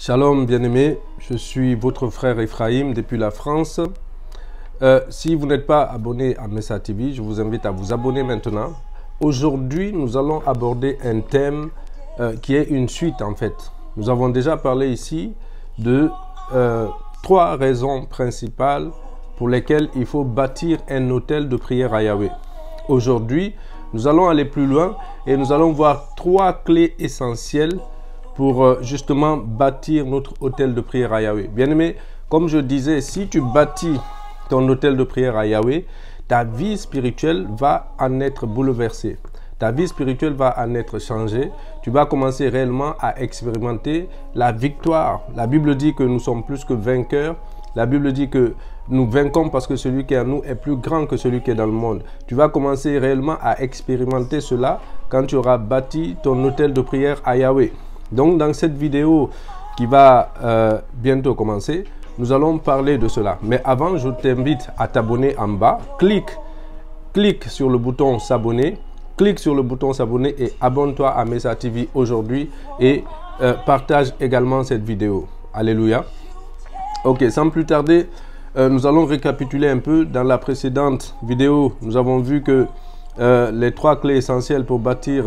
Shalom bien-aimés, je suis votre frère Ephraim depuis la France. Si vous n'êtes pas abonné à Messa TV, je vous invite à vous abonner maintenant. Aujourd'hui, nous allons aborder un thème qui est une suite en fait. Nous avons déjà parlé ici de trois raisons principales pour lesquelles il faut bâtir un autel de prière à Yahweh. Aujourd'hui, nous allons aller plus loin et nous allons voir trois clés essentielles pour justement bâtir notre autel de prière à Yahweh. Bien-aimé, comme je disais, si tu bâtis ton autel de prière à Yahweh, ta vie spirituelle va en être bouleversée. Ta vie spirituelle va en être changée. Tu vas commencer réellement à expérimenter la victoire. La Bible dit que nous sommes plus que vainqueurs. La Bible dit que nous vainquons parce que celui qui est en nous est plus grand que celui qui est dans le monde. Tu vas commencer réellement à expérimenter cela quand tu auras bâti ton autel de prière à Yahweh. Donc, dans cette vidéo qui va bientôt commencer, nous allons parler de cela. Mais avant, je t'invite à t'abonner en bas. Clique sur le bouton s'abonner. Clique sur le bouton s'abonner et abonne-toi à Messa TV aujourd'hui et partage également cette vidéo. Alléluia. Ok, sans plus tarder, nous allons récapituler un peu. Dans la précédente vidéo, nous avons vu que les trois clés essentielles pour bâtir,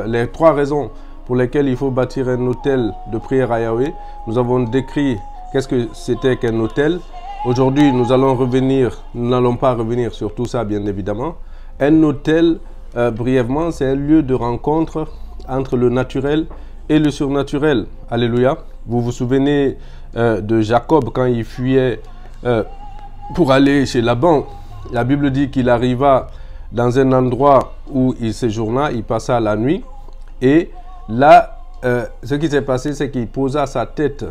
les trois raisons pour lesquelles il faut bâtir un autel de prière à Yahweh. Nous avons décrit qu'est-ce que c'était qu'un autel. Aujourd'hui, nous allons revenir, nous n'allons pas revenir sur tout ça bien évidemment. Un autel, brièvement, c'est un lieu de rencontre entre le naturel et le surnaturel. Alléluia. Vous vous souvenez de Jacob quand il fuyait pour aller chez Laban. La Bible dit qu'il arriva dans un endroit où il séjourna, il passa la nuit. Et là, ce qui s'est passé, c'est qu'il posa sa tête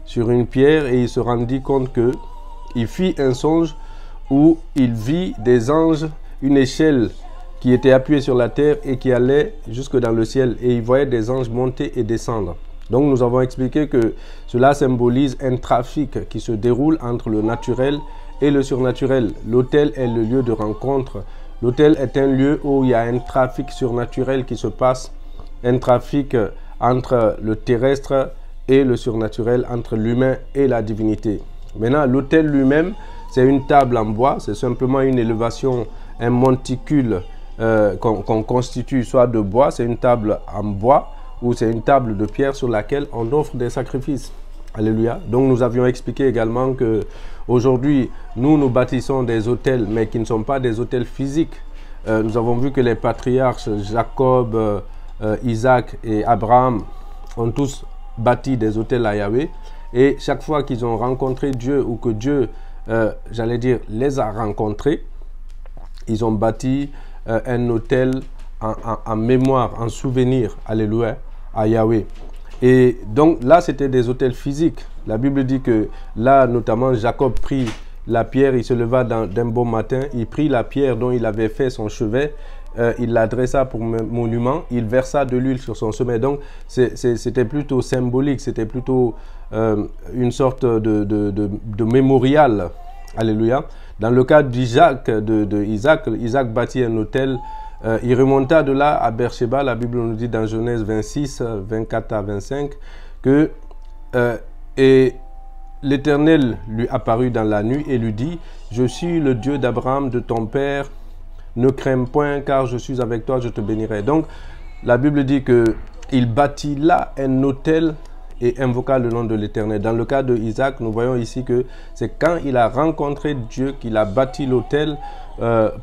sur une pierre et il se rendit compte que il fit un songe où il vit des anges, une échelle qui était appuyée sur la terre et qui allait jusque dans le ciel. Et il voyait des anges monter et descendre. Donc nous avons expliqué que cela symbolise un trafic qui se déroule entre le naturel et le surnaturel. L'autel est le lieu de rencontre. L'autel est un lieu où il y a un trafic surnaturel qui se passe, un trafic entre le terrestre et le surnaturel, entre l'humain et la divinité. Maintenant, l'autel lui-même, c'est une table en bois, c'est simplement une élévation, un monticule qu'on constitue soit de bois, c'est une table en bois, ou c'est une table de pierre sur laquelle on offre des sacrifices. Alléluia. Donc nous avions expliqué également que aujourd'hui, nous bâtissons des autels, mais qui ne sont pas des autels physiques. Nous avons vu que les patriarches Jacob, Isaac et Abraham ont tous bâti des autels à Yahweh. Et chaque fois qu'ils ont rencontré Dieu ou que Dieu, j'allais dire, les a rencontrés, ils ont bâti un autel en mémoire, en souvenir, alléluia, à Yahweh. Et donc là, c'était des autels physiques. La Bible dit que là, notamment, Jacob prit la pierre, il se leva d'un bon matin, il prit la pierre dont il avait fait son chevet, il l'adressa pour monument, il versa de l'huile sur son sommet. Donc, c'était plutôt symbolique, c'était plutôt une sorte de mémorial. Alléluia. Dans le cas d'Isaac, Isaac bâtit un autel. Il remonta de là à Beersheba. La Bible nous dit dans Genèse 26, 24 à 25, que et l'Éternel lui apparut dans la nuit et lui dit, « Je suis le Dieu d'Abraham, de ton père. Ne crains point, car je suis avec toi, je te bénirai. » Donc, la Bible dit qu'il bâtit là un autel et invoqua le nom de l'Éternel. Dans le cas de Isaac, nous voyons ici que c'est quand il a rencontré Dieu qu'il a bâti l'autel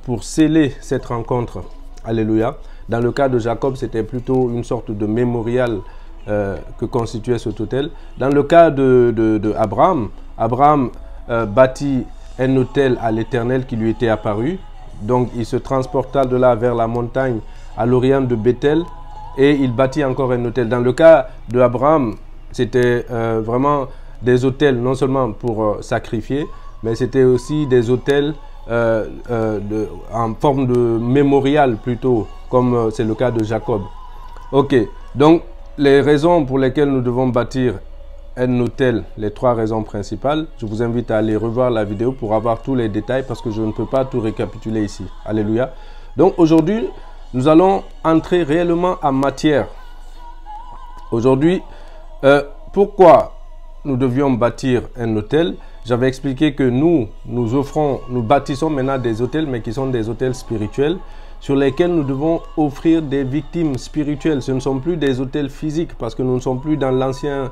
pour sceller cette rencontre. Alléluia. Dans le cas de Jacob, c'était plutôt une sorte de mémorial que constituait cet autel. Dans le cas de Abraham, Abraham bâtit un autel à l'Éternel qui lui était apparu. Donc, il se transporta de là vers la montagne à l'orient de Bethel et il bâtit encore un autel. Dans le cas d'Abraham, c'était vraiment des autels non seulement pour sacrifier, mais c'était aussi des autels en forme de mémorial plutôt, comme c'est le cas de Jacob. Ok, donc les raisons pour lesquelles nous devons bâtir un autel, les trois raisons principales, je vous invite à aller revoir la vidéo pour avoir tous les détails parce que je ne peux pas tout récapituler ici. Alléluia. Donc aujourd'hui, nous allons entrer réellement en matière. Aujourd'hui, pourquoi nous devions bâtir un hôtel, j'avais expliqué que nous bâtissons maintenant des hôtels, mais qui sont des hôtels spirituels, sur lesquels nous devons offrir des victimes spirituelles. Ce ne sont plus des hôtels physiques, parce que nous ne sommes plus dans l'Ancien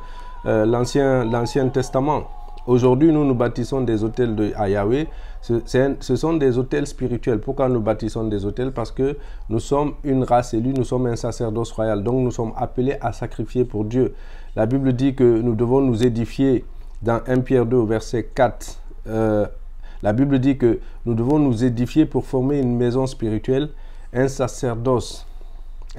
Testament. Aujourd'hui, nous bâtissons des hôtels à Yahweh. Ce sont des hôtels spirituels. Pourquoi nous bâtissons des hôtels? Parce que nous sommes une race élue, nous sommes un sacerdoce royal. Donc nous sommes appelés à sacrifier pour Dieu. La Bible dit que nous devons nous édifier dans 1 Pierre 2 au verset 4. La Bible dit que nous devons nous édifier pour former une maison spirituelle, un sacerdoce.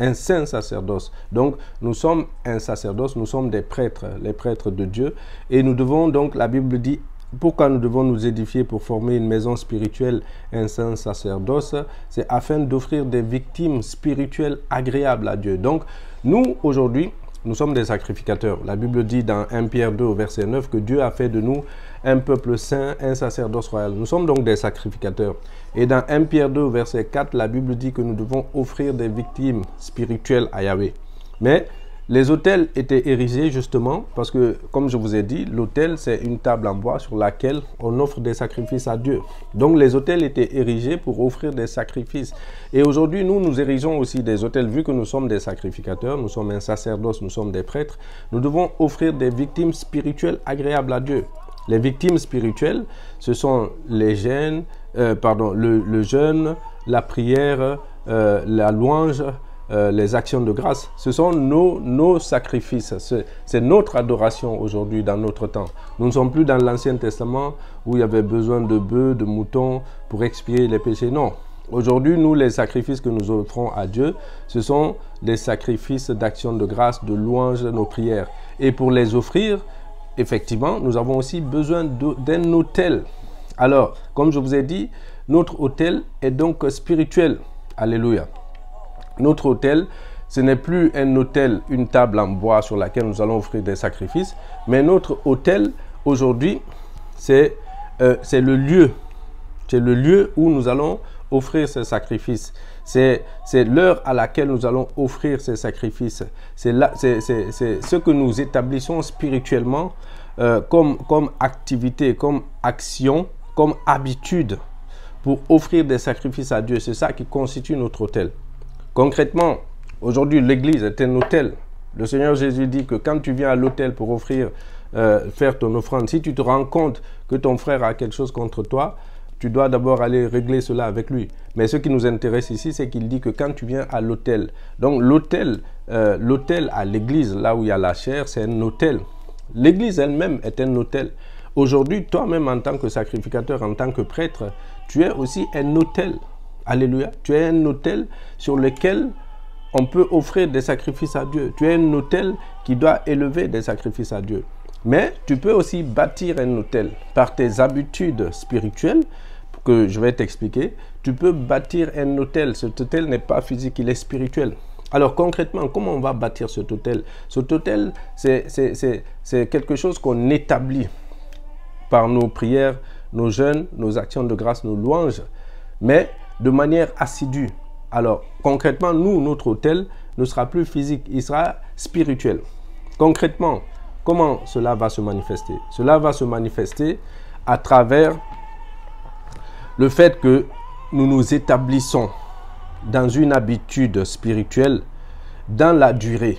Un saint sacerdoce. Donc, nous sommes un sacerdoce, nous sommes des prêtres, les prêtres de Dieu. Et nous devons donc, la Bible dit, pourquoi nous devons nous édifier pour former une maison spirituelle, un saint sacerdoce? C'est afin d'offrir des victimes spirituelles agréables à Dieu. Donc, nous, aujourd'hui, nous sommes des sacrificateurs. La Bible dit dans 1 Pierre 2 au verset 9 que Dieu a fait de nous un peuple saint, un sacerdoce royal. Nous sommes donc des sacrificateurs. Et dans 1 Pierre 2 au verset 4, la Bible dit que nous devons offrir des victimes spirituelles à Yahweh. Mais les autels étaient érigés justement parce que, comme je vous ai dit, l'autel c'est une table en bois sur laquelle on offre des sacrifices à Dieu. Donc les autels étaient érigés pour offrir des sacrifices. Et aujourd'hui, nous érigeons aussi des autels, vu que nous sommes des sacrificateurs, nous sommes un sacerdoce, nous sommes des prêtres. Nous devons offrir des victimes spirituelles agréables à Dieu. Les victimes spirituelles, ce sont les jeûnes, le jeûne, la prière, la louange, les actions de grâce. Ce sont nos sacrifices. C'est notre adoration aujourd'hui dans notre temps. Nous ne sommes plus dans l'Ancien Testament où il y avait besoin de bœufs, de moutons pour expier les péchés. Non. Aujourd'hui, nous, les sacrifices que nous offrons à Dieu, ce sont des sacrifices d'action de grâce, de louange, nos prières. Et pour les offrir, effectivement, nous avons aussi besoin d'un autel. Alors, comme je vous ai dit, notre autel est donc spirituel. Alléluia. Notre autel, ce n'est plus un autel, une table en bois sur laquelle nous allons offrir des sacrifices, mais notre autel, aujourd'hui, c'est le lieu. C'est le lieu où nous allons offrir ces sacrifices. C'est l'heure à laquelle nous allons offrir ces sacrifices. C'est ce que nous établissons spirituellement comme activité, comme action, comme habitude pour offrir des sacrifices à Dieu. C'est ça qui constitue notre autel. Concrètement, aujourd'hui, l'Église est un autel. Le Seigneur Jésus dit que quand tu viens à l'autel pour offrir, faire ton offrande, si tu te rends compte que ton frère a quelque chose contre toi, tu dois d'abord aller régler cela avec lui. Mais ce qui nous intéresse ici, c'est qu'il dit que quand tu viens à l'autel, donc l'autel à l'église, là où il y a la chair, c'est un autel. L'église elle-même est un autel. Aujourd'hui, toi-même en tant que sacrificateur, en tant que prêtre, tu es aussi un autel. Alléluia. Tu es un autel sur lequel on peut offrir des sacrifices à Dieu. Tu es un autel qui doit élever des sacrifices à Dieu. Mais tu peux aussi bâtir un autel par tes habitudes spirituelles, que je vais t'expliquer. Tu peux bâtir un autel. Cet autel n'est pas physique, il est spirituel. Alors concrètement, comment on va bâtir cet autel? Cet autel, c'est quelque chose qu'on établit par nos prières, nos jeûnes, nos actions de grâce, nos louanges, mais de manière assidue. Alors concrètement, notre autel ne sera plus physique, il sera spirituel. Concrètement, comment cela va se manifester? Cela va se manifester à travers le fait que nous nous établissons dans une habitude spirituelle dans la durée.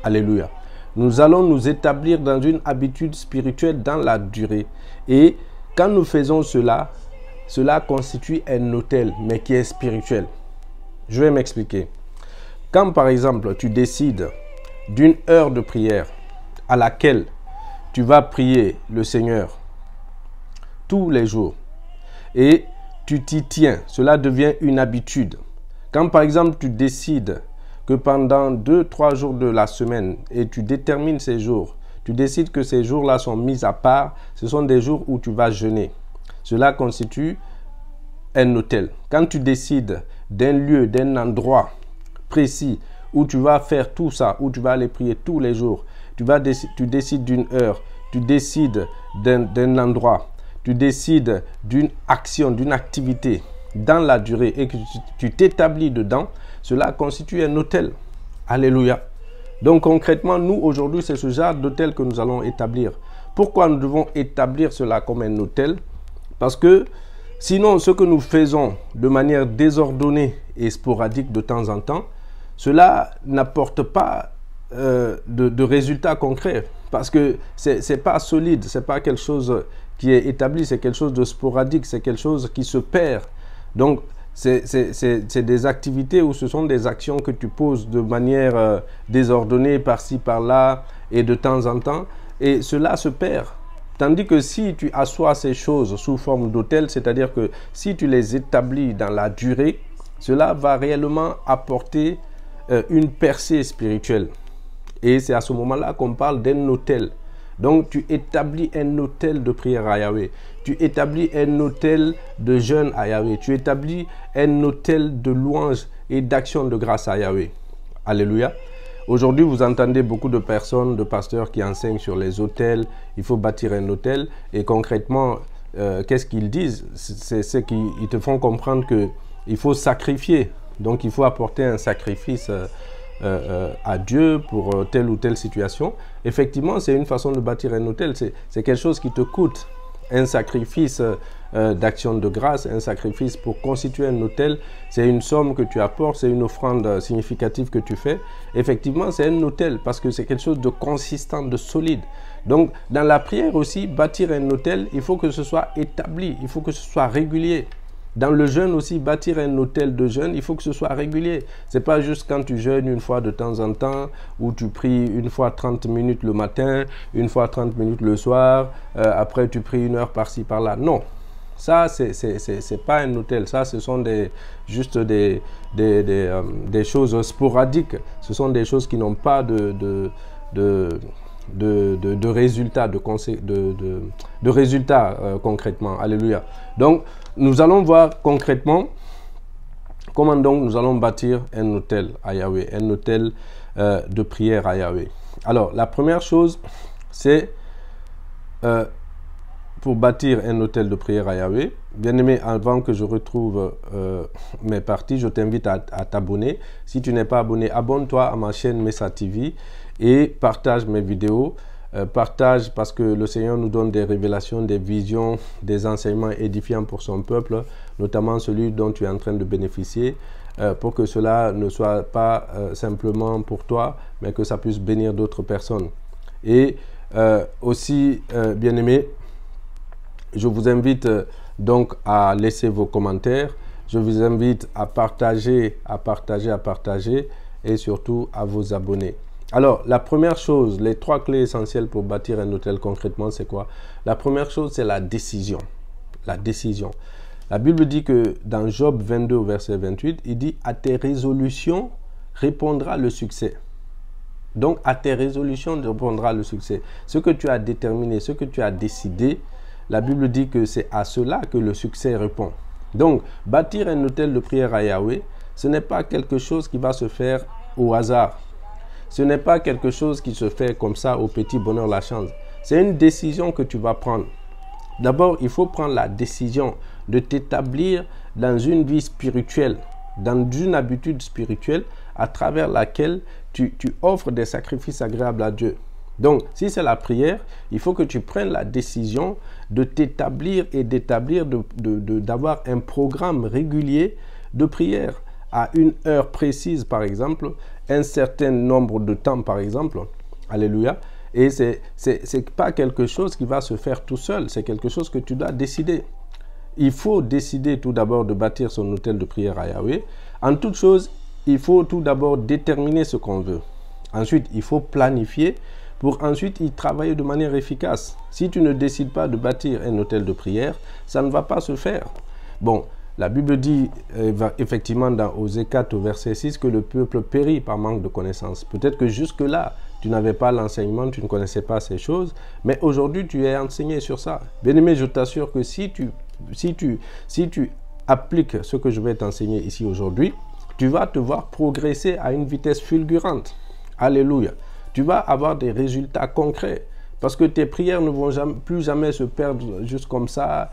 Alléluia. Nous allons nous établir dans une habitude spirituelle dans la durée. Et quand nous faisons cela, cela constitue un autel, mais qui est spirituel. Je vais m'expliquer. Quand par exemple, tu décides d'une heure de prière à laquelle tu vas prier le Seigneur tous les jours et tu t'y tiens, cela devient une habitude. Quand par exemple tu décides que pendant 2-3 jours de la semaine et tu détermines ces jours, tu décides que ces jours-là sont mis à part, ce sont des jours où tu vas jeûner. Cela constitue un autel. Quand tu décides d'un lieu, d'un endroit précis où tu vas faire tout ça, où tu vas aller prier tous les jours, tu décides d'une heure, tu décides d'un endroit, tu décides d'une action, d'une activité dans la durée et que tu t'établis dedans, cela constitue un autel. Alléluia. Donc concrètement, nous aujourd'hui, c'est ce genre d'autel que nous allons établir. Pourquoi nous devons établir cela comme un autel? Parce que sinon, ce que nous faisons de manière désordonnée et sporadique de temps en temps, cela n'apporte pas de résultats concrets. Parce que ce n'est pas solide, ce n'est pas quelque chose qui est établi, c'est quelque chose de sporadique, c'est quelque chose qui se perd. Donc, c'est des activités ou ce sont des actions que tu poses de manière désordonnée par-ci, par-là et de temps en temps. Et cela se perd. Tandis que si tu assois ces choses sous forme d'autel, c'est-à-dire que si tu les établis dans la durée, cela va réellement apporter une percée spirituelle. Et c'est à ce moment-là qu'on parle d'un autel. Donc tu établis un autel de prière à Yahweh. Tu établis un autel de jeûne à Yahweh. Tu établis un autel de louange et d'action de grâce à Yahweh. Alléluia. Aujourd'hui, vous entendez beaucoup de personnes, de pasteurs qui enseignent sur les autels. Il faut bâtir un autel. Et concrètement, qu'est-ce qu'ils disent? C'est qu'ils te font comprendre qu'il faut sacrifier. Donc, il faut apporter un sacrifice à Dieu pour telle ou telle situation. Effectivement, c'est une façon de bâtir un autel. C'est quelque chose qui te coûte. Un sacrifice d'action de grâce, un sacrifice pour constituer un autel, c'est une somme que tu apportes, c'est une offrande significative que tu fais. Effectivement, c'est un autel parce que c'est quelque chose de consistant, de solide. Donc, dans la prière aussi, bâtir un autel, il faut que ce soit établi, il faut que ce soit régulier. Dans le jeûne aussi, bâtir un autel de jeûne, il faut que ce soit régulier. Ce n'est pas juste quand tu jeûnes une fois de temps en temps, ou tu pries une fois 30 minutes le matin, une fois 30 minutes le soir, après tu pries une heure par-ci, par-là. Non, ça, c'est pas un autel. Ça, ce sont juste des choses sporadiques. Ce sont des choses qui n'ont pas de résultats, de résultats concrètement. Alléluia. Donc, nous allons voir concrètement comment donc nous allons bâtir un autel à Yahweh, un autel de prière à Yahweh. Alors, la première chose, c'est pour bâtir un autel de prière à Yahweh. Bien-aimé, avant que je retrouve mes parties, je t'invite à t'abonner. Si tu n'es pas abonné, abonne-toi à ma chaîne Messa TV et partage mes vidéos. Partage parce que le Seigneur nous donne des révélations, des visions, des enseignements édifiants pour son peuple, notamment celui dont tu es en train de bénéficier, pour que cela ne soit pas simplement pour toi, mais que ça puisse bénir d'autres personnes. Et aussi, bien-aimés, je vous invite donc à laisser vos commentaires. Je vous invite à partager, et surtout à vous abonner. Alors, la première chose, les 3 clés essentielles pour bâtir un autel concrètement, c'est quoi? La première chose, c'est la décision. La décision. La Bible dit que dans Job 22, verset 28, il dit « À tes résolutions répondra le succès ». Donc, à tes résolutions répondra le succès. Ce que tu as déterminé, ce que tu as décidé, la Bible dit que c'est à cela que le succès répond. Donc, bâtir un autel de prière à Yahweh, ce n'est pas quelque chose qui va se faire au hasard. Ce n'est pas quelque chose qui se fait comme ça au petit bonheur la chance. C'est une décision que tu vas prendre. D'abord, il faut prendre la décision de t'établir dans une vie spirituelle, dans une habitude spirituelle à travers laquelle tu offres des sacrifices agréables à Dieu. Donc, si c'est la prière, il faut que tu prennes la décision de t'établir et d'avoir un programme régulier de prière à une heure précise, par exemple, un certain nombre de temps, par exemple. Alléluia. Et c'est pas quelque chose qui va se faire tout seul, c'est quelque chose que tu dois décider. Il faut décider tout d'abord de bâtir son autel de prière à Yahweh. En toute chose, il faut tout d'abord déterminer ce qu'on veut. Ensuite, il faut planifier pour ensuite y travailler de manière efficace. Si tu ne décides pas de bâtir un autel de prière, ça ne va pas se faire. Bon, la Bible dit effectivement dans Osée 4 au verset 6 que le peuple périt par manque de connaissances. Peut-être que jusque-là, tu n'avais pas l'enseignement, tu ne connaissais pas ces choses, mais aujourd'hui, tu es enseigné sur ça. Bien-aimé, je t'assure que si tu appliques ce que je vais t'enseigner ici aujourd'hui, tu vas te voir progresser à une vitesse fulgurante. Alléluia. Tu vas avoir des résultats concrets. Parce que tes prières ne vont plus jamais se perdre juste comme ça.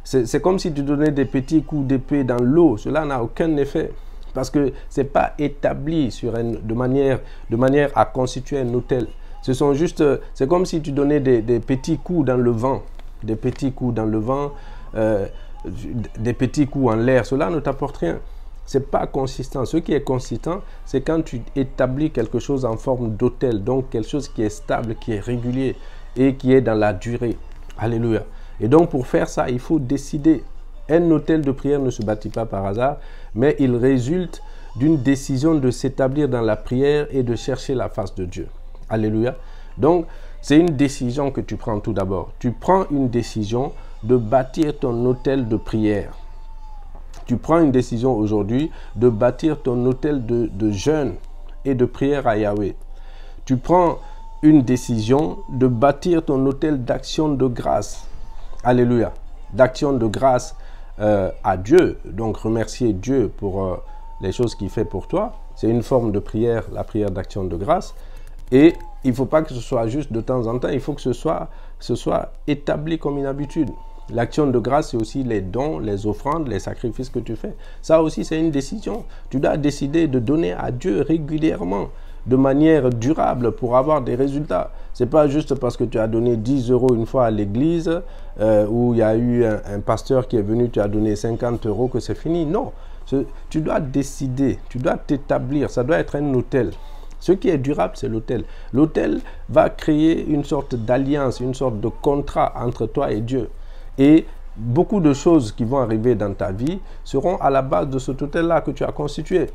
C'est comme si tu donnais des petits coups d'épée dans l'eau. Cela n'a aucun effet. Parce que ce n'est pas établi de manière à constituer un autel. Ce sont juste, c'est comme si tu donnais des petits coups dans le vent, des petits coups dans le vent, des petits coups en l'air. Cela ne t'apporte rien. C'est pas consistant. Ce qui est consistant, c'est quand tu établis quelque chose en forme d'autel, donc quelque chose qui est stable, qui est régulier et qui est dans la durée. Alléluia. Et donc pour faire ça, il faut décider. Un autel de prière ne se bâtit pas par hasard, mais il résulte d'une décision de s'établir dans la prière et de chercher la face de Dieu. Alléluia. Donc, c'est une décision que tu prends tout d'abord. Tu prends une décision de bâtir ton autel de prière. Tu prends une décision aujourd'hui de bâtir ton autel de jeûne et de prière à Yahweh. Tu prends une décision de bâtir ton autel d'action de grâce. Alléluia. D'action de grâce à Dieu. Donc, remercier Dieu pour les choses qu'il fait pour toi. C'est une forme de prière, la prière d'action de grâce. Et il ne faut pas que ce soit juste de temps en temps, il faut que ce soit établi comme une habitude. L'action de grâce, c'est aussi les dons, les offrandes, les sacrifices que tu fais. Ça aussi, c'est une décision. Tu dois décider de donner à Dieu régulièrement, de manière durable pour avoir des résultats. Ce n'est pas juste parce que tu as donné 10 € une fois à l'église, où il y a eu un pasteur qui est venu, tu as donné 50 € que c'est fini. Non, tu dois décider, tu dois t'établir, ça doit être un autel. Ce qui est durable, c'est l'autel. L'autel va créer une sorte d'alliance, une sorte de contrat entre toi et Dieu. Et beaucoup de choses qui vont arriver dans ta vie seront à la base de cet autel-là que tu as constitué.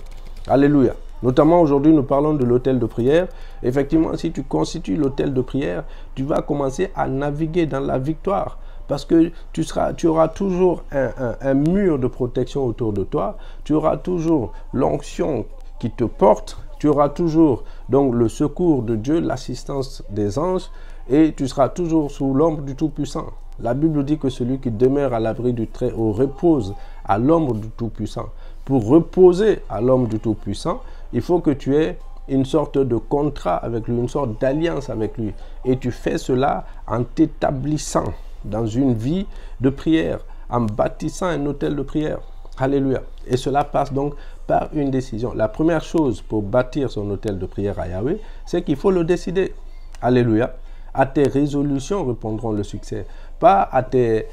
Alléluia. Notamment aujourd'hui, nous parlons de l'autel de prière. Effectivement, si tu constitues l'autel de prière, tu vas commencer à naviguer dans la victoire. Parce que tu auras toujours un mur de protection autour de toi. Tu auras toujours l'onction qui te porte. Tu auras toujours donc le secours de Dieu, l'assistance des anges, et tu seras toujours sous l'ombre du Tout-Puissant. La Bible dit que celui qui demeure à l'abri du Très-Haut repose à l'ombre du Tout-Puissant. Pour reposer à l'ombre du Tout-Puissant, il faut que tu aies une sorte de contrat avec lui, une sorte d'alliance avec lui. Et tu fais cela en t'établissant dans une vie de prière, en bâtissant un autel de prière. Alléluia. Et cela passe donc par une décision. La première chose pour bâtir son autel de prière à Yahweh, c'est qu'il faut le décider. Alléluia. À tes résolutions répondront le succès. Pas à tes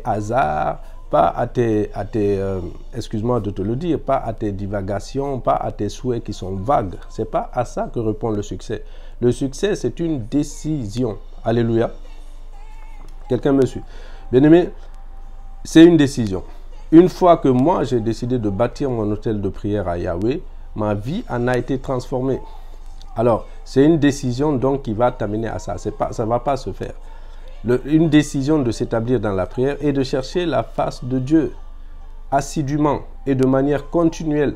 hasards, pas à tes excuse-moi de te le dire, pas à tes divagations, pas à tes souhaits qui sont vagues. C'est pas à ça que répond le succès. Le succès, c'est une décision. Alléluia. Quelqu'un me suit? Bien-aimé, c'est une décision. Une fois que moi, j'ai décidé de bâtir mon autel de prière à Yahweh, ma vie en a été transformée. Alors, c'est une décision donc qui va t'amener à ça. Ça ne va pas se faire. Une décision de s'établir dans la prière et de chercher la face de Dieu assidûment et de manière continuelle.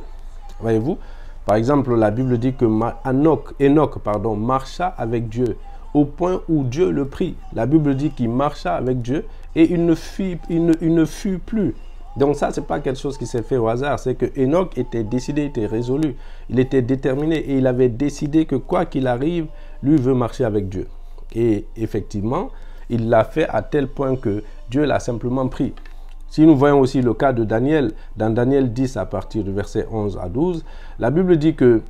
Voyez-vous? Par exemple, la Bible dit que Enoch marcha avec Dieu au point où Dieu le prit. La Bible dit qu'il marcha avec Dieu et il ne fut plus. Donc ça, ce n'est pas quelque chose qui s'est fait au hasard. C'est que Enoch était décidé, était résolu. Il était déterminé et il avait décidé que quoi qu'il arrive, lui veut marcher avec Dieu. Et effectivement, il l'a fait à tel point que Dieu l'a simplement pris. Si nous voyons aussi le cas de Daniel, dans Daniel 10 à partir du verset 11 à 12, la Bible dit que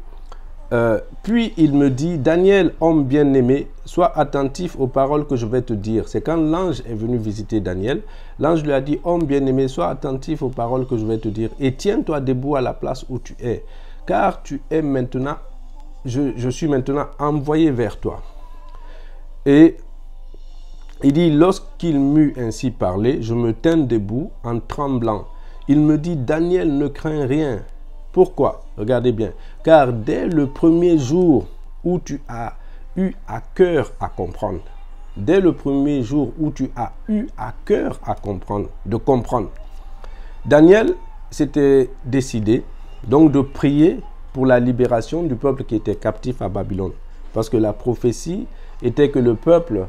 puis il me dit, Daniel, homme bien-aimé, sois attentif aux paroles que je vais te dire. C'est quand l'ange est venu visiter Daniel, l'ange lui a dit, homme bien-aimé, sois attentif aux paroles que je vais te dire et tiens-toi debout à la place où tu es, car tu es maintenant, je suis maintenant envoyé vers toi. Et il dit, lorsqu'il m'eut ainsi parlé, je me tins debout en tremblant. Il me dit, Daniel, ne crains rien. Pourquoi? Regardez bien. Car dès le premier jour où tu as eu à cœur à comprendre, dès le premier jour où tu as eu à cœur à comprendre, Daniel s'était décidé donc de prier pour la libération du peuple qui était captif à Babylone. Parce que la prophétie était que le peuple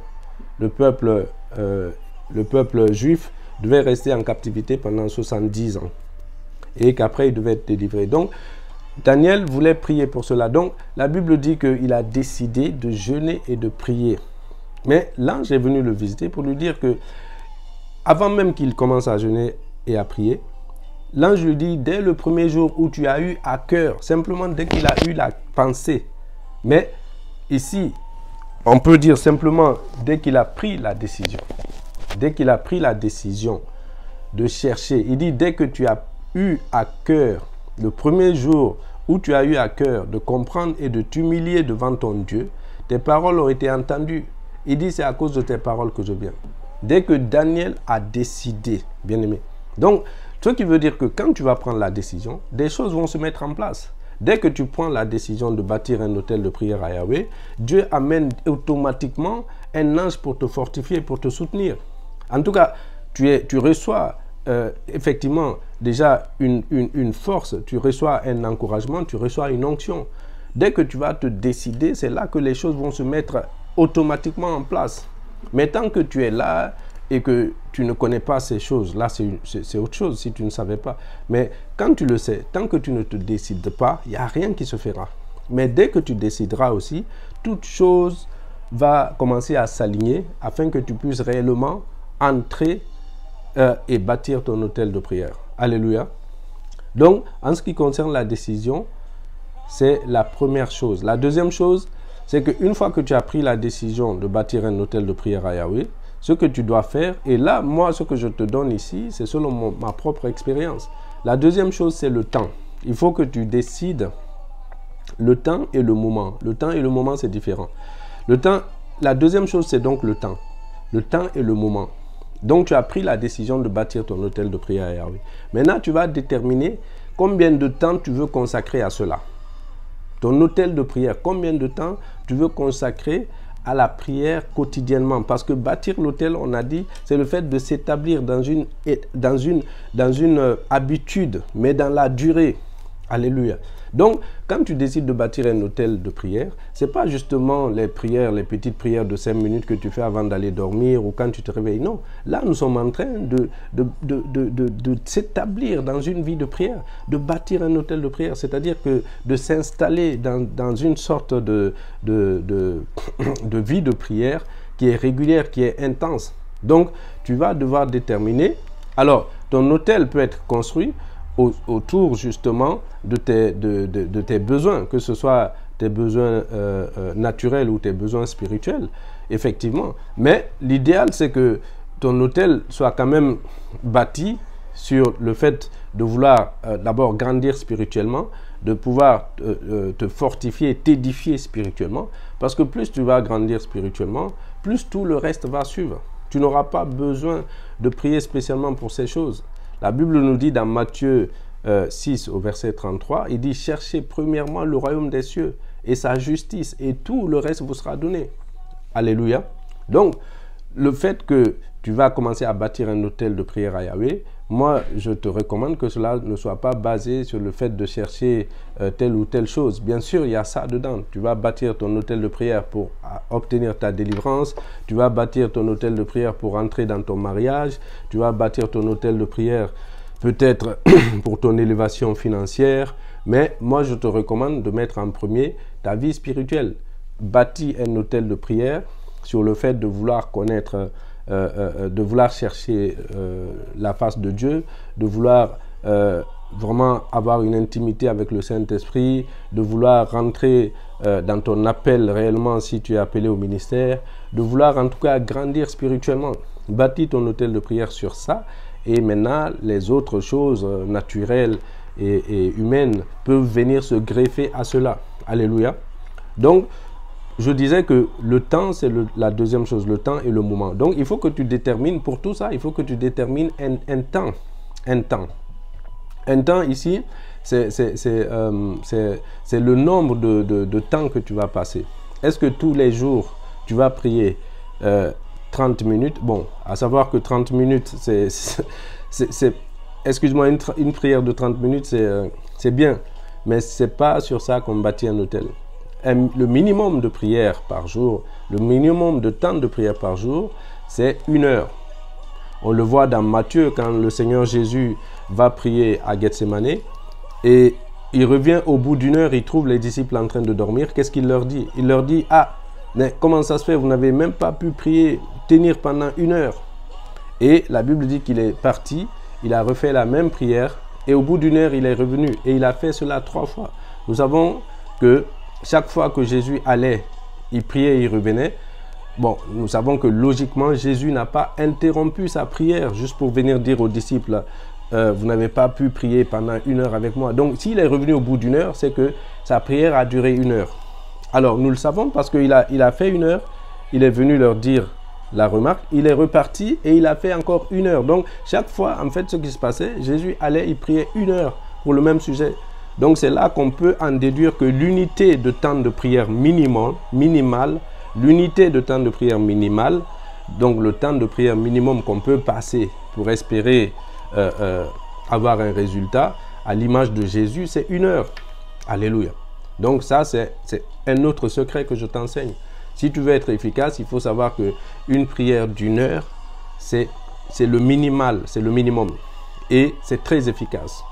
juif devait rester en captivité pendant 70 ans. Et qu'après il devait être délivré. Donc, Daniel voulait prier pour cela. Donc, la Bible dit qu'il a décidé de jeûner et de prier. Mais l'ange est venu le visiter pour lui dire que, avant même qu'il commence à jeûner et à prier, l'ange lui dit, dès le premier jour où tu as eu à cœur, simplement dès qu'il a eu la pensée. Mais ici, on peut dire simplement, dès qu'il a pris la décision, de chercher, il dit, dès que tu as eu à cœur, le premier jour où tu as eu à cœur de comprendre et de t'humilier devant ton Dieu, tes paroles ont été entendues. Il dit, c'est à cause de tes paroles que je viens. Dès que Daniel a décidé, bien aimé. Donc, ce qui veut dire que quand tu vas prendre la décision, des choses vont se mettre en place. Dès que tu prends la décision de bâtir un autel de prière à Yahweh, Dieu amène automatiquement un ange pour te fortifier, pour te soutenir. En tout cas, tu reçois effectivement déjà une force, tu reçois un encouragement, tu reçois une onction. Dès que tu vas te décider, c'est là que les choses vont se mettre automatiquement en place. Mais tant que tu es là et que tu ne connais pas ces choses, là c'est autre chose si tu ne savais pas. Mais quand tu le sais, tant que tu ne te décides pas, il n'y a rien qui se fera. Mais dès que tu décideras aussi, toute chose va commencer à s'aligner afin que tu puisses réellement entrer et bâtir ton autel de prière. Alléluia. Donc, en ce qui concerne la décision, c'est la première chose. La deuxième chose, c'est qu'une fois que tu as pris la décision de bâtir un autel de prière à Yahweh, ce que tu dois faire, et là, moi, ce que je te donne ici, c'est selon ma propre expérience. La deuxième chose, c'est le temps. Il faut que tu décides le temps et le moment. Le temps et le moment, c'est différent. Le temps, la deuxième chose, c'est donc le temps. Le temps et le moment. Donc, tu as pris la décision de bâtir ton autel de prière à Yahweh. Maintenant, tu vas déterminer combien de temps tu veux consacrer à cela. Ton autel de prière, combien de temps tu veux consacrer à la prière quotidiennement? Parce que bâtir l'autel, on a dit, c'est le fait de s'établir dans une habitude, mais dans la durée. Alléluia. Donc, quand tu décides de bâtir un autel de prière, ce n'est pas justement les prières, les petites prières de 5 minutes que tu fais avant d'aller dormir ou quand tu te réveilles. Non, là, nous sommes en train de s'établir dans une vie de prière, de bâtir un autel de prière, c'est-à-dire que de s'installer dans une sorte de vie de prière qui est régulière, qui est intense. Donc, tu vas devoir déterminer. Alors, ton autel peut être construit autour justement de tes besoins, que ce soit tes besoins naturels ou tes besoins spirituels, effectivement. Mais l'idéal, c'est que ton autel soit quand même bâti sur le fait de vouloir d'abord grandir spirituellement, de pouvoir te fortifier, t'édifier spirituellement, parce que plus tu vas grandir spirituellement, plus tout le reste va suivre. Tu n'auras pas besoin de prier spécialement pour ces choses. La Bible nous dit dans Matthieu 6 au verset 33, il dit « Cherchez premièrement le royaume des cieux et sa justice, et tout le reste vous sera donné. » Alléluia. Donc, le fait que tu vas commencer à bâtir un autel de prière à Yahweh, moi, je te recommande que cela ne soit pas basé sur le fait de chercher telle ou telle chose. Bien sûr, il y a ça dedans. Tu vas bâtir ton autel de prière pour obtenir ta délivrance. Tu vas bâtir ton autel de prière pour entrer dans ton mariage. Tu vas bâtir ton autel de prière peut-être pour ton élévation financière. Mais moi, je te recommande de mettre en premier ta vie spirituelle. Bâtis un autel de prière sur le fait de vouloir connaître de vouloir chercher la face de Dieu, de vouloir vraiment avoir une intimité avec le Saint-Esprit, de vouloir rentrer dans ton appel réellement si tu es appelé au ministère, de vouloir en tout cas grandir spirituellement. Bâtis ton autel de prière sur ça et maintenant les autres choses naturelles et humaines peuvent venir se greffer à cela. Alléluia. Donc, je disais que le temps, c'est la deuxième chose, le temps et le moment. Donc, il faut que tu détermines, pour tout ça, il faut que tu détermines un temps. Un temps. Un temps, ici, c'est le nombre de temps que tu vas passer. Est-ce que tous les jours, tu vas prier 30 minutes? Bon, à savoir que 30 minutes, excuse-moi, une prière de 30 minutes, c'est bien. Mais ce n'est pas sur ça qu'on bâtit un autel. Le minimum de prière par jour, le minimum de temps de prière par jour, c'est 1 heure. On le voit dans Matthieu quand le Seigneur Jésus va prier à Gethsémane et il revient au bout d'1 heure, il trouve les disciples en train de dormir. Qu'est-ce qu'il leur dit? Il leur dit « Ah, mais comment ça se fait? Vous n'avez même pas pu prier, tenir pendant 1 heure. » Et la Bible dit qu'il est parti, il a refait la même prière et au bout d'1 heure, il est revenu et il a fait cela 3 fois. Nous savons que chaque fois que Jésus allait il priait et il revenait. Bon, nous savons que logiquement, Jésus n'a pas interrompu sa prière juste pour venir dire aux disciples, vous n'avez pas pu prier pendant 1 heure avec moi. Donc, s'il est revenu au bout d'1 heure, c'est que sa prière a duré 1 heure. Alors, nous le savons parce qu'il a fait 1 heure, il est venu leur dire la remarque, il est reparti et il a fait encore 1 heure. Donc, chaque fois, en fait, ce qui se passait, Jésus allait, il priait 1 heure pour le même sujet. Donc, c'est là qu'on peut en déduire que l'unité de temps de prière minimale, l'unité de temps de prière minimale, donc le temps de prière minimum qu'on peut passer pour espérer avoir un résultat, à l'image de Jésus, c'est 1 heure. Alléluia. Donc ça, c'est un autre secret que je t'enseigne. Si tu veux être efficace, il faut savoir qu'une prière d'1 heure, c'est le minimal, c'est le minimum. Et c'est très efficace.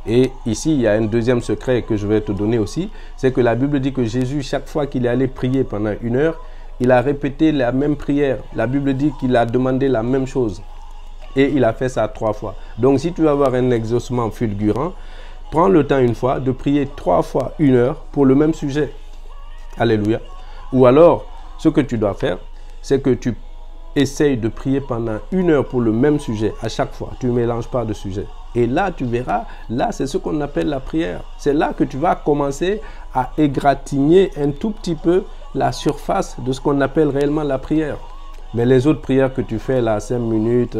Et ici, il y a un deuxième secret que je vais te donner aussi, c'est que la Bible dit que Jésus, chaque fois qu'il est allé prier pendant 1 heure, il a répété la même prière. La Bible dit qu'il a demandé la même chose. Et il a fait ça 3 fois. Donc, si tu veux avoir un exaucement fulgurant, prends le temps une fois de prier 3 fois 1 heure pour le même sujet. Alléluia. Ou alors, ce que tu dois faire, c'est que tu essayes de prier pendant 1 heure pour le même sujet à chaque fois. Tu ne mélanges pas de sujet. Et là, tu verras, là, c'est ce qu'on appelle la prière. C'est là que tu vas commencer à égratigner un tout petit peu la surface de ce qu'on appelle réellement la prière. Mais les autres prières que tu fais là, 5 minutes,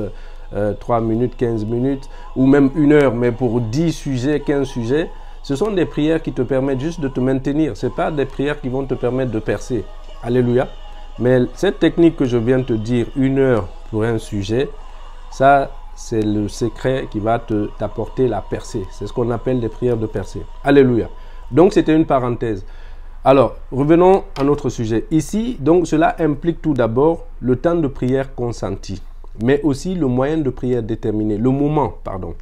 3 minutes, 15 minutes, ou même 1 heure, mais pour 10 sujets, 15 sujets, ce sont des prières qui te permettent juste de te maintenir. Ce n'est pas des prières qui vont te permettre de percer. Alléluia. Mais cette technique que je viens de te dire, 1 heure pour un sujet, ça, c'est le secret qui va t'apporter la percée. C'est ce qu'on appelle des prières de percée. Alléluia. Donc, c'était une parenthèse. Alors, revenons à notre sujet. Ici, donc, cela implique tout d'abord le temps de prière consenti, mais aussi le moyen de prière déterminé, le moment, pardon.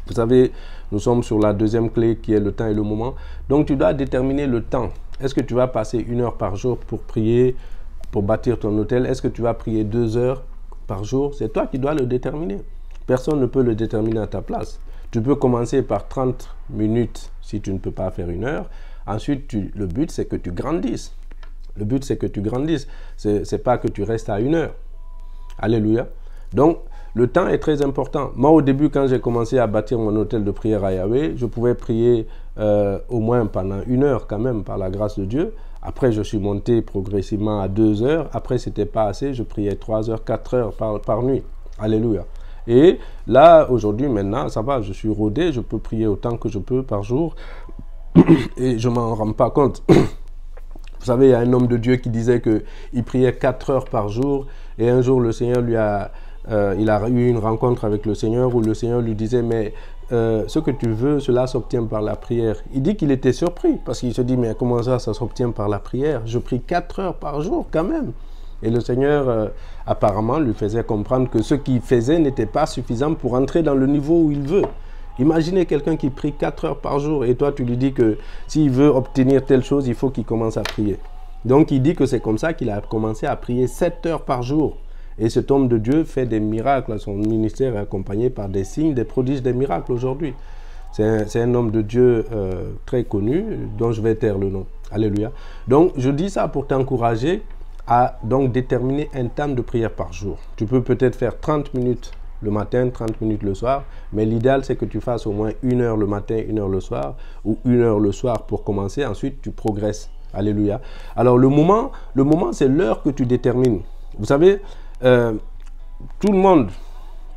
Vous savez, nous sommes sur la deuxième clé qui est le temps et le moment. Donc, tu dois déterminer le temps. Est-ce que tu vas passer 1 heure par jour pour prier, pour bâtir ton hôtel? Est-ce que tu vas prier 2 heures par jour? C'est toi qui dois le déterminer. Personne ne peut le déterminer à ta place. Tu peux commencer par 30 minutes si tu ne peux pas faire 1 heure. Ensuite, le but, c'est que tu grandisses. Le but, c'est que tu grandisses. Ce n'est pas que tu restes à 1 heure. Alléluia. Donc, le temps est très important. Moi, au début, quand j'ai commencé à bâtir mon hôtel de prière à Yahweh, je pouvais prier au moins pendant 1 heure quand même, par la grâce de Dieu. Après, je suis monté progressivement à 2 heures. Après, ce n'était pas assez. Je priais 3 heures, 4 heures par nuit. Alléluia. Et là, aujourd'hui, maintenant, ça va. Je suis rodé. Je peux prier autant que je peux par jour. Et je ne m'en rends pas compte. Vous savez, il y a un homme de Dieu qui disait qu'il priait 4 heures par jour. Et un jour, le Seigneur il a eu une rencontre avec le Seigneur où le Seigneur lui disait, mais ce que tu veux, cela s'obtient par la prière. Il dit qu'il était surpris parce qu'il se dit, mais comment ça s'obtient par la prière? Je prie 4 heures par jour quand même. Et le Seigneur, apparemment, lui faisait comprendre que ce qu'il faisait n'était pas suffisant pour entrer dans le niveau où il veut. Imaginez quelqu'un qui prie 4 heures par jour et toi, tu lui dis que s'il veut obtenir telle chose, il faut qu'il commence à prier. Donc, il dit que c'est comme ça qu'il a commencé à prier 7 heures par jour. Et cet homme de Dieu fait des miracles. Son ministère est accompagné par des signes, des prodiges, des miracles aujourd'hui. C'est un homme de Dieu très connu, dont je vais taire le nom. Alléluia. Donc, je dis ça pour t'encourager à donc déterminer un temps de prière par jour. Tu peux peut-être faire 30 minutes le matin, 30 minutes le soir, mais l'idéal, c'est que tu fasses au moins 1 heure le matin, 1 heure le soir, ou 1 heure le soir pour commencer. Ensuite, tu progresses. Alléluia. Alors, le moment c'est l'heure que tu détermines. Vous savez, tout le monde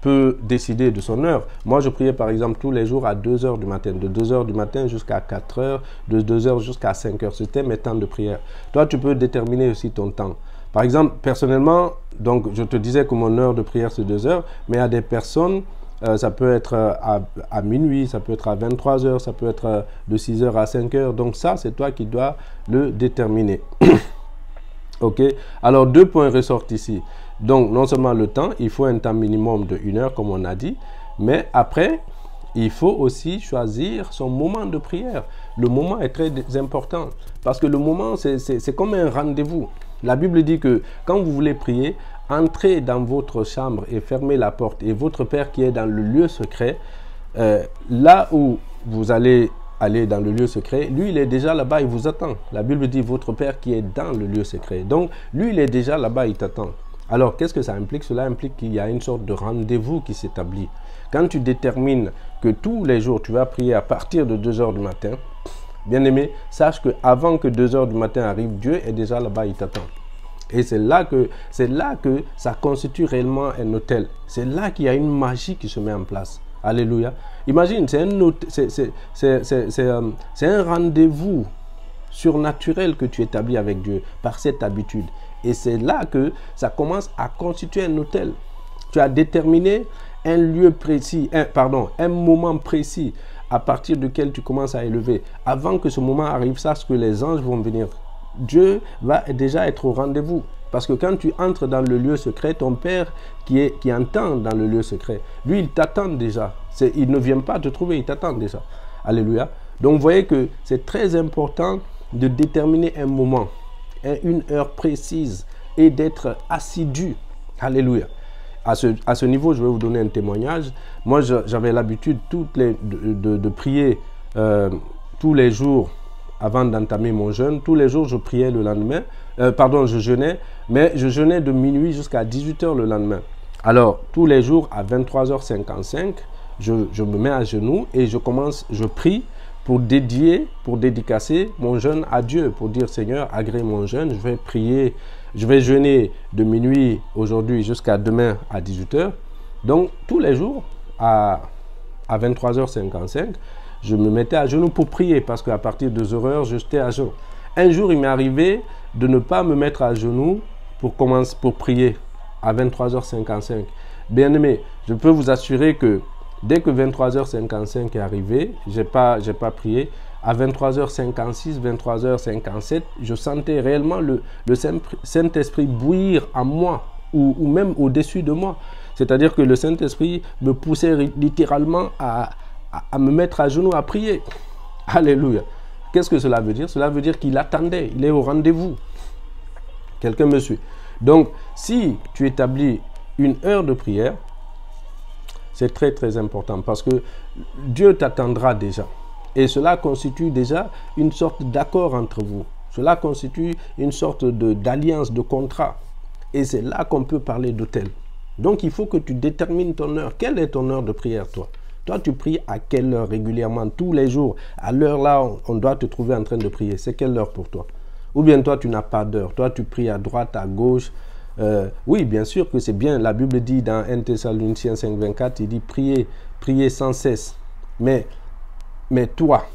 peut décider de son heure. Moi, je priais par exemple tous les jours à 2 heures du matin, de 2 heures du matin jusqu'à 4 heures, de 2 heures jusqu'à 5 heures. C'était mes temps de prière. Toi, tu peux déterminer aussi ton temps. Par exemple, personnellement, donc je te disais que mon heure de prière c'est 2 heures, mais à des personnes, ça peut être à minuit, ça peut être à 23 heures, ça peut être de 6 heures à 5 heures. Donc ça, c'est toi qui dois le déterminer. Ok. Alors, 2 points ressortent ici. Donc, non seulement le temps, il faut un temps minimum de 1 heure, comme on a dit, mais après, il faut aussi choisir son moment de prière. Le moment est très important parce que le moment, c'est comme un rendez-vous. La Bible dit que quand vous voulez prier, entrez dans votre chambre et fermez la porte. Et votre Père qui est dans le lieu secret, là où vous allez aller dans le lieu secret, lui, il est déjà là-bas, il vous attend. La Bible dit, votre Père qui est dans le lieu secret. Donc, lui, il est déjà là-bas, il t'attend. Alors, qu'est-ce que ça implique? Cela implique qu'il y a une sorte de rendez-vous qui s'établit. Quand tu détermines que tous les jours, tu vas prier à partir de 2 heures du matin, bien aimé, sache qu'avant que 2 heures du matin arrive, Dieu est déjà là-bas, il t'attend. Et c'est là que ça constitue réellement un hôtel. C'est là qu'il y a une magie qui se met en place. Alléluia. Imagine, c'est un rendez-vous surnaturel que tu établis avec Dieu par cette habitude. Et c'est là que ça commence à constituer un hôtel. Tu as déterminé un lieu précis, un moment précis à partir duquel tu commences à élever. Avant que ce moment arrive, sache que les anges vont venir. Dieu va déjà être au rendez-vous. Parce que quand tu entres dans le lieu secret, ton Père qui entend dans le lieu secret, lui, il t'attend déjà. Il ne vient pas te trouver, il t'attend déjà. Alléluia. Donc, vous voyez que c'est très important de déterminer un moment, une heure précise et d'être assidu. Alléluia. À ce niveau, je vais vous donner un témoignage. Moi, j'avais l'habitude de prier tous les jours avant d'entamer mon jeûne. Tous les jours, je priais le lendemain. Je jeûnais, mais je jeûnais de minuit jusqu'à 18 h le lendemain. Alors, tous les jours, à 23h55, je me mets à genoux et je prie pour dédicacer mon jeûne à Dieu, pour dire, Seigneur, agrée mon jeûne, je vais prier, je vais jeûner de minuit aujourd'hui jusqu'à demain à 18 h. Donc, tous les jours, à 23h55, je me mettais à genoux pour prier, parce qu'à partir de 2 h, j'étais à genoux. Un jour, il m'est arrivé de ne pas me mettre à genoux pour prier à 23h55. Bien aimé, je peux vous assurer que dès que 23h55 est arrivé, je n'ai pas prié. À 23h56, 23h57, je sentais réellement le Saint-Esprit bouillir en moi ou même au-dessus de moi. C'est-à-dire que le Saint-Esprit me poussait littéralement à me mettre à genoux à prier. Alléluia. Qu'est-ce que cela veut dire? Cela veut dire qu'il attendait, il est au rendez-vous. Quelqu'un me suit. Donc, si tu établis une heure de prière, c'est très très important parce que Dieu t'attendra déjà. Et cela constitue déjà une sorte d'accord entre vous. Cela constitue une sorte d'alliance, de contrat. Et c'est là qu'on peut parler d'autel. Donc, il faut que tu détermines ton heure. Quelle est ton heure de prière, toi? Toi, tu pries à quelle heure régulièrement, tous les jours? À l'heure là, on doit te trouver en train de prier. C'est quelle heure pour toi? Ou bien toi, tu n'as pas d'heure. Toi, tu pries à droite, à gauche. Oui, bien sûr que c'est bien. La Bible dit dans 1 Thessaloniciens 5, 24, il dit priez sans cesse. Mais toi,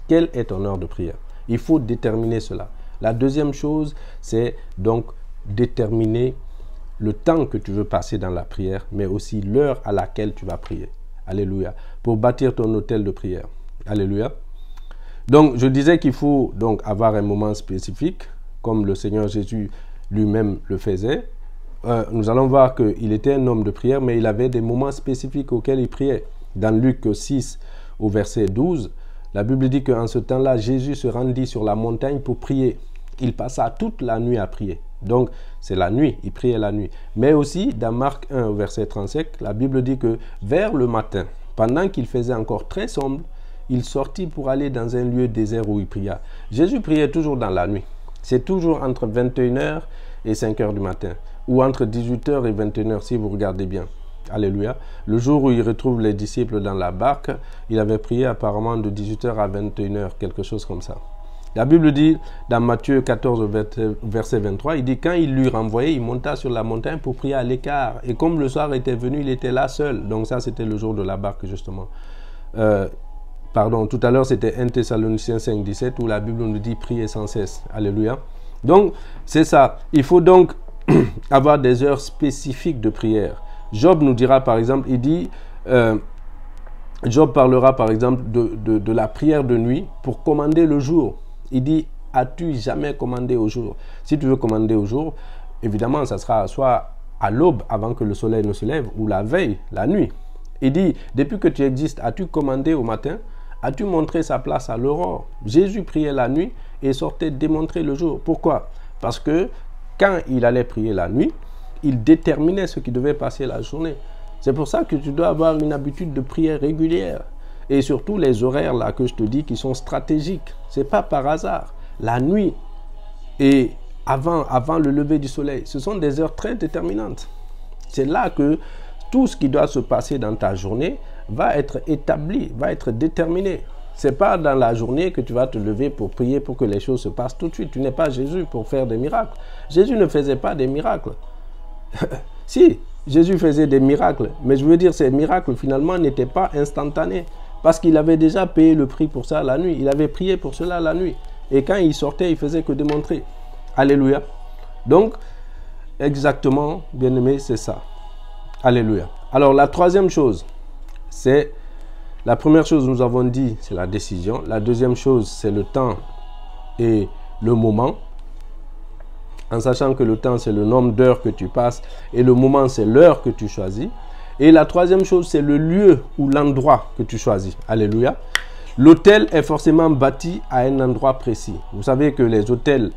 quelle est ton heure de prière? Il faut déterminer cela. La deuxième chose, c'est donc déterminer le temps que tu veux passer dans la prière, mais aussi l'heure à laquelle tu vas prier. Alléluia. Pour bâtir ton hôtel de prière. Alléluia. Donc, je disais qu'il faut donc avoir un moment spécifique, comme le Seigneur Jésus lui-même le faisait. Nous allons voir qu'il était un homme de prière, mais il avait des moments spécifiques auxquels il priait. Dans Luc 6, au verset 12, la Bible dit qu'en ce temps-là, Jésus se rendit sur la montagne pour prier. Il passa toute la nuit à prier. Donc, c'est la nuit, il priait la nuit. Mais aussi, dans Marc 1, au verset 35, la Bible dit que vers le matin, pendant qu'il faisait encore très sombre, il sortit pour aller dans un lieu désert où il pria. Jésus priait toujours dans la nuit. C'est toujours entre 21 h et 5 h du matin. Ou entre 18 h et 21 h si vous regardez bien. Alléluia. Le jour où il retrouve les disciples dans la barque, il avait prié apparemment de 18 h à 21 h, quelque chose comme ça. La Bible dit, dans Matthieu 14, verset 23, il dit, quand il l'eut renvoyé, il monta sur la montagne pour prier à l'écart. Et comme le soir était venu, il était là seul. Donc ça, c'était le jour de la barque, justement. Tout à l'heure, c'était 1 Thessaloniciens 5, 17, où la Bible nous dit, prier sans cesse. Alléluia. Donc, c'est ça. Il faut donc avoir des heures spécifiques de prière. Job nous dira, par exemple, il dit... Job parlera par exemple de la prière de nuit pour commander le jour. Il dit, as-tu jamais commandé au jour? Si tu veux commander au jour, évidemment, ça sera soit à l'aube avant que le soleil ne se lève ou la veille, la nuit. Il dit, depuis que tu existes, as-tu commandé au matin? As-tu montré sa place à l'aurore? Jésus priait la nuit et sortait démontrer le jour. Pourquoi? Parce que quand il allait prier la nuit, il déterminait ce qui devait passer la journée. C'est pour ça que tu dois avoir une habitude de prière régulière. Et surtout les horaires là que je te dis qui sont stratégiques. Ce n'est pas par hasard. La nuit et avant le lever du soleil, ce sont des heures très déterminantes. C'est là que tout ce qui doit se passer dans ta journée va être établi, va être déterminé. Ce n'est pas dans la journée que tu vas te lever pour prier pour que les choses se passent tout de suite. Tu n'es pas Jésus pour faire des miracles. Jésus ne faisait pas des miracles. Si, Jésus faisait des miracles, mais je veux dire, ces miracles finalement n'étaient pas instantanés. Parce qu'il avait déjà payé le prix pour ça la nuit. Il avait prié pour cela la nuit. Et quand il sortait, il faisait que démontrer. Alléluia. Donc, exactement, bien-aimé, c'est ça. Alléluia. Alors, la troisième chose, c'est... La première chose, nous avons dit, c'est la décision. La deuxième chose, c'est le temps et le moment. En sachant que le temps, c'est le nombre d'heures que tu passes et le moment, c'est l'heure que tu choisis. Et la troisième chose, c'est le lieu ou l'endroit que tu choisis. Alléluia. L'autel est forcément bâti à un endroit précis. Vous savez que les autels,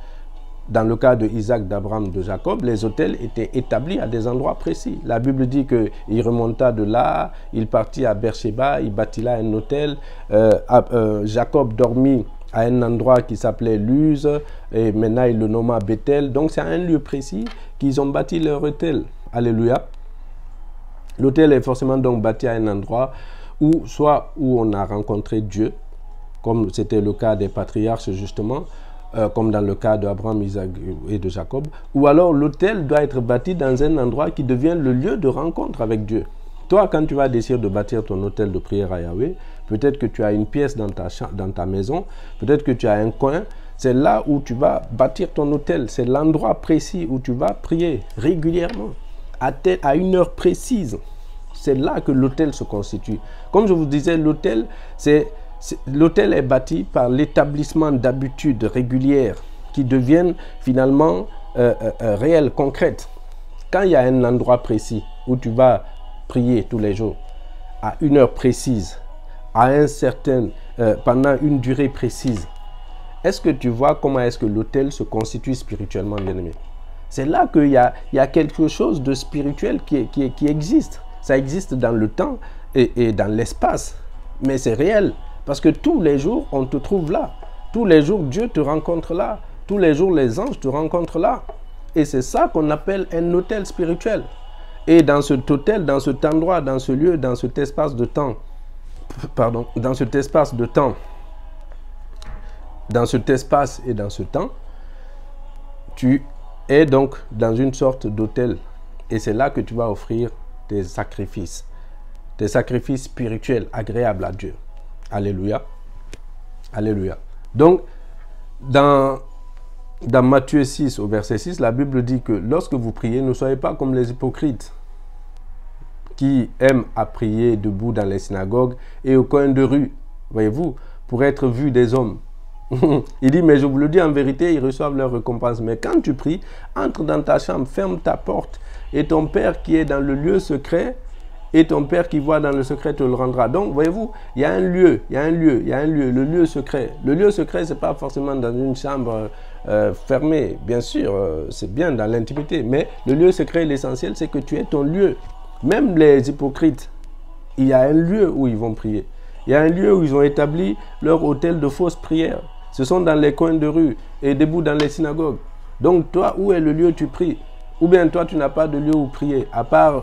dans le cas de Isaac, d'Abraham, de Jacob, les autels étaient établis à des endroits précis. La Bible dit qu'il remonta de là, il partit à Beersheba, il bâtit là un autel. Jacob dormit à un endroit qui s'appelait Luz, et maintenant il le nomma Bethel. Donc c'est à un lieu précis qu'ils ont bâti leur autel. Alléluia. L'autel est forcément donc bâti à un endroit où, soit où on a rencontré Dieu, comme c'était le cas des patriarches justement, comme dans le cas d'Abraham, Isaac et de Jacob, ou alors l'autel doit être bâti dans un endroit qui devient le lieu de rencontre avec Dieu. Toi, quand tu vas décider de bâtir ton autel de prière à Yahweh, peut-être que tu as une pièce dans ta maison, peut-être que tu as un coin, c'est là où tu vas bâtir ton autel, c'est l'endroit précis où tu vas prier régulièrement, à une heure précise. C'est là que l'autel se constitue. Comme je vous disais, l'autel est bâti par l'établissement d'habitudes régulières qui deviennent finalement réelles, concrètes. Quand il y a un endroit précis où tu vas prier tous les jours, à une heure précise, pendant une durée précise, est-ce que tu vois comment est-ce que l'autel se constitue spirituellement, bien-aimé? C'est là qu'il y a quelque chose de spirituel qui existe. Ça existe dans le temps et dans l'espace, mais c'est réel. Parce que tous les jours, on te trouve là. Tous les jours, Dieu te rencontre là. Tous les jours, les anges te rencontrent là. Et c'est ça qu'on appelle un autel spirituel. Et dans cet autel, dans cet endroit, dans ce lieu, dans cet espace de temps, dans cet espace et dans ce temps, tu es donc dans une sorte d'autel. Et c'est là que tu vas offrir tes sacrifices spirituels agréables à Dieu. Alléluia. Alléluia. Donc, dans Matthieu 6, au verset 6, la Bible dit que lorsque vous priez, ne soyez pas comme les hypocrites qui aiment à prier debout dans les synagogues et au coin de rue, voyez-vous, pour être vus des hommes. Il dit, mais je vous le dis en vérité, ils reçoivent leur récompense. Mais quand tu pries, entre dans ta chambre, ferme ta porte, et ton Père qui est dans le lieu secret, et ton Père qui voit dans le secret te le rendra. Donc, voyez-vous, il y a un lieu, le lieu secret. Le lieu secret, ce n'est pas forcément dans une chambre fermée. Bien sûr, c'est bien dans l'intimité, mais le lieu secret, l'essentiel, c'est que tu aies ton lieu. Même les hypocrites, il y a un lieu où ils vont prier. Il y a un lieu où ils ont établi leur hôtel de fausses prières. Ce sont dans les coins de rue et debout dans les synagogues. Donc, toi, où est le lieu où tu pries? Ou bien toi, tu n'as pas de lieu où prier, à part,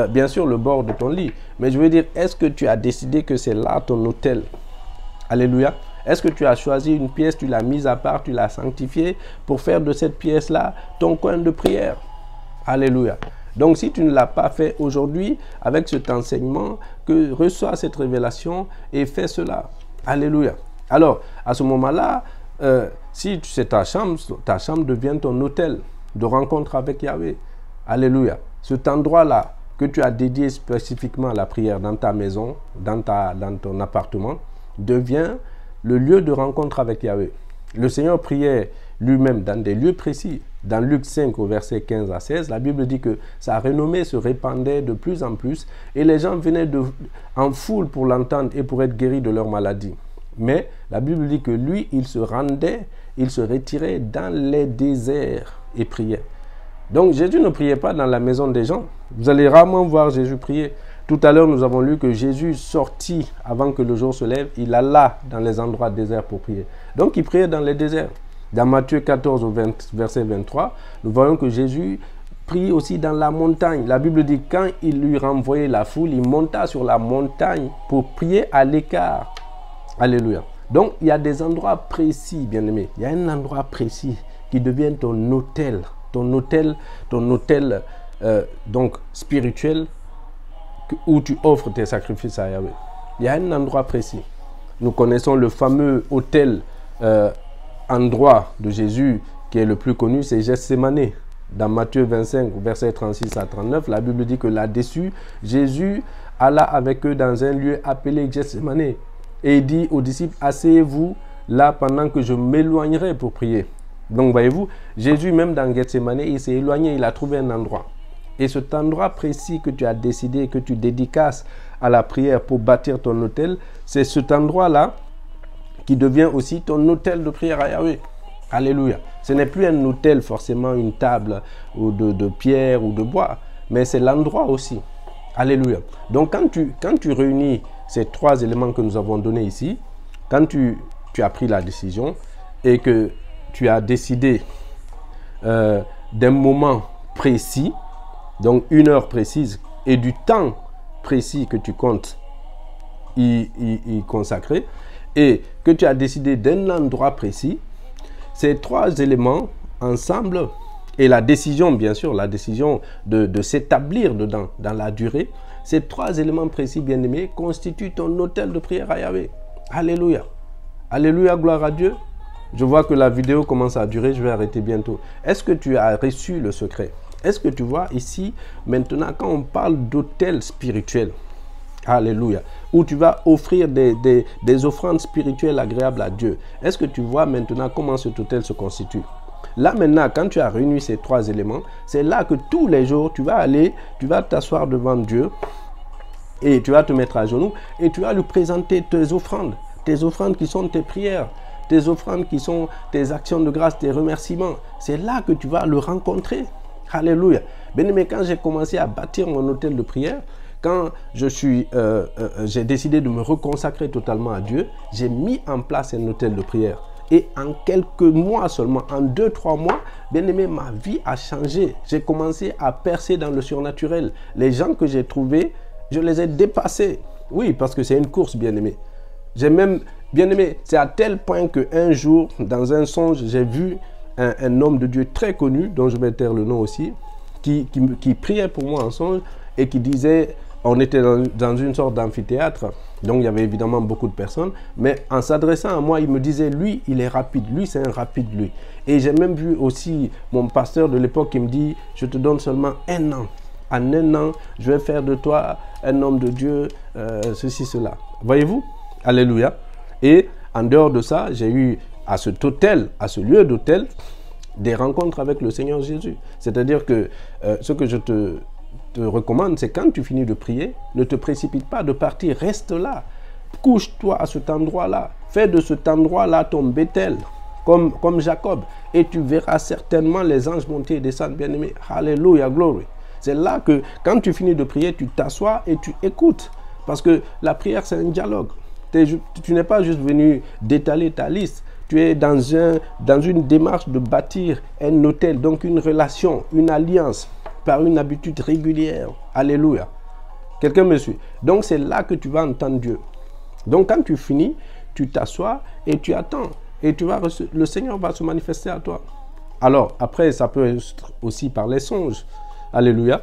bien sûr, le bord de ton lit. Mais je veux dire, est-ce que tu as décidé que c'est là ton autel? Alléluia. Est-ce que tu as choisi une pièce, tu l'as mise à part, tu l'as sanctifiée pour faire de cette pièce-là ton coin de prière? Alléluia. Donc, si tu ne l'as pas fait aujourd'hui, avec cet enseignement, reçois cette révélation et fais cela. Alléluia. Alors, à ce moment-là, si c'est ta chambre devient ton autel de rencontre avec Yahweh. Alléluia. Cet endroit-là que tu as dédié spécifiquement à la prière dans ta maison, dans ton appartement, devient le lieu de rencontre avec Yahweh. Le Seigneur priait lui-même dans des lieux précis. Dans Luc 5, au verset 15 à 16, la Bible dit que sa renommée se répandait de plus en plus et les gens venaient en foule pour l'entendre et pour être guéris de leur maladie. Mais la Bible dit que lui, il se retirait dans les déserts et priait. Donc Jésus ne priait pas dans la maison des gens. Vous allez rarement voir Jésus prier Tout à l'heure, nous avons lu que Jésus sortit avant que le jour se lève. Il alla dans les endroits déserts pour prier. Donc, il priait dans les déserts. Dans Matthieu 14, verset 23, nous voyons que Jésus prie aussi dans la montagne. La Bible dit quand il lui renvoyait la foule, il monta sur la montagne pour prier à l'écart. Alléluia. Donc, il y a des endroits précis, bien-aimés. Il y a un endroit précis qui devient ton autel. Ton autel donc spirituel, où tu offres tes sacrifices à Yahweh. Il y a un endroit précis. Nous connaissons le fameux autel endroit de Jésus qui est le plus connu, c'est Gethsémané. Dans Matthieu 25, versets 36 à 39, la Bible dit que là-dessus, Jésus alla avec eux dans un lieu appelé Gethsémané. Et il dit aux disciples, asseyez-vous là pendant que je m'éloignerai pour prier. Donc voyez-vous, Jésus même dans Gethsémané, il s'est éloigné, il a trouvé un endroit. Et cet endroit précis que tu as décidé, que tu dédicaces à la prière pour bâtir ton autel, c'est cet endroit-là qui devient aussi ton autel de prière à Yahweh. Alléluia. Ce n'est plus un autel, forcément une table ou de pierre ou de bois, mais c'est l'endroit aussi. Alléluia. Donc quand tu réunis ces trois éléments que nous avons donnés ici, quand tu as pris la décision et que tu as décidé d'un moment précis, donc une heure précise et du temps précis que tu comptes y consacrer, et que tu as décidé d'un endroit précis, ces trois éléments ensemble, et la décision, bien sûr, la décision de s'établir dedans, dans la durée, ces trois éléments précis, bien-aimés, constituent ton autel de prière à Yahweh. Alléluia. Alléluia, gloire à Dieu. Je vois que la vidéo commence à durer, je vais arrêter bientôt. Est-ce que tu as reçu le secret? Est-ce que tu vois ici, maintenant, quand on parle d'autel spirituel, alléluia, où tu vas offrir des offrandes spirituelles agréables à Dieu, est-ce que tu vois maintenant comment cet autel se constitue? Là maintenant, quand tu as réuni ces trois éléments, c'est là que tous les jours, tu vas t'asseoir devant Dieu et tu vas te mettre à genoux et tu vas lui présenter tes offrandes qui sont tes prières, tes offrandes qui sont tes actions de grâce, tes remerciements. C'est là que tu vas le rencontrer. Alléluia. Bien-aimé, quand j'ai commencé à bâtir mon autel de prière, quand j'ai décidé de me reconsacrer totalement à Dieu, j'ai mis en place un autel de prière. Et en quelques mois seulement, en 2-3 mois, bien-aimé, ma vie a changé. J'ai commencé à percer dans le surnaturel. Les gens que j'ai trouvés, je les ai dépassés. Oui, parce que c'est une course, bien-aimé. J'ai même, bien-aimé, c'est à tel point qu'un jour, dans un songe, j'ai vu un homme de Dieu très connu, dont je vais taire le nom aussi, qui priait pour moi en songe et qui disait, on était dans une sorte d'amphithéâtre, donc il y avait évidemment beaucoup de personnes, mais en s'adressant à moi, il me disait, lui, il est rapide, lui, c'est un rapide, lui. Et j'ai même vu aussi mon pasteur de l'époque qui me dit, je te donne seulement 1 an. En 1 an, je vais faire de toi un homme de Dieu, ceci, cela. Voyez-vous? Alléluia. Et en dehors de ça, j'ai eu à cet hôtel, à ce lieu d'hôtel, des rencontres avec le Seigneur Jésus. C'est-à-dire que ce que je te recommande, c'est quand tu finis de prier, ne te précipite pas de partir, reste là. Couche-toi à cet endroit-là. Fais de cet endroit-là ton Bethel, comme Jacob. Et tu verras certainement les anges monter et descendre, bien-aimé. Alléluia, glory. C'est là que quand tu finis de prier, tu t'assois et tu écoutes. Parce que la prière, c'est un dialogue. Tu n'es pas juste venu d'étaler ta liste. Tu es dans une démarche de bâtir un autel, donc une relation, une alliance, par une habitude régulière. Alléluia. Quelqu'un me suit? Donc c'est là que tu vas entendre Dieu. Donc quand tu finis, tu t'assois et tu attends. Et le Seigneur va se manifester à toi. Alors après, ça peut être aussi par les songes. Alléluia.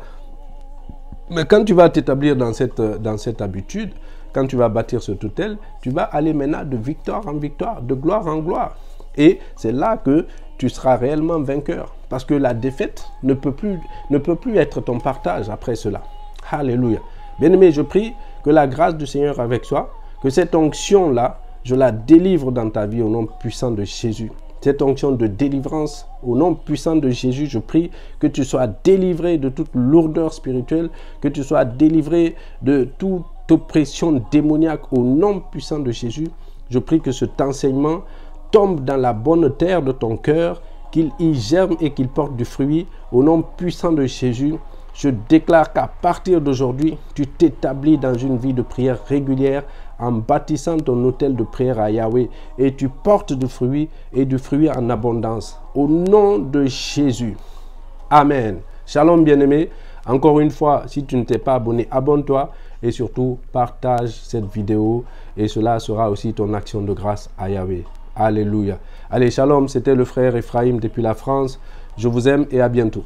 Mais quand tu vas t'établir dans cette habitude, quand tu vas bâtir cet autel, tu vas aller maintenant de victoire en victoire, de gloire en gloire. Et c'est là que tu seras réellement vainqueur. Parce que la défaite ne peut plus être ton partage après cela. Alléluia. Bien-aimé, je prie que la grâce du Seigneur avec toi, que cette onction-là, je la délivre dans ta vie au nom puissant de Jésus. Cette onction de délivrance, au nom puissant de Jésus, je prie que tu sois délivré de toute lourdeur spirituelle, que tu sois délivré de toute oppression démoniaque au nom puissant de Jésus. Je prie que cet enseignement tombe dans la bonne terre de ton cœur, qu'il y germe et qu'il porte du fruit au nom puissant de Jésus. Je déclare qu'à partir d'aujourd'hui, tu t'établis dans une vie de prière régulière en bâtissant ton autel de prière à Yahweh et tu portes du fruit et du fruit en abondance. Au nom de Jésus. Amen. Shalom bien-aimé. Encore une fois, si tu ne t'es pas abonné, abonne-toi et surtout partage cette vidéo et cela sera aussi ton action de grâce à Yahweh. Alléluia. Allez, shalom, c'était le frère Ephraim depuis la France. Je vous aime et à bientôt.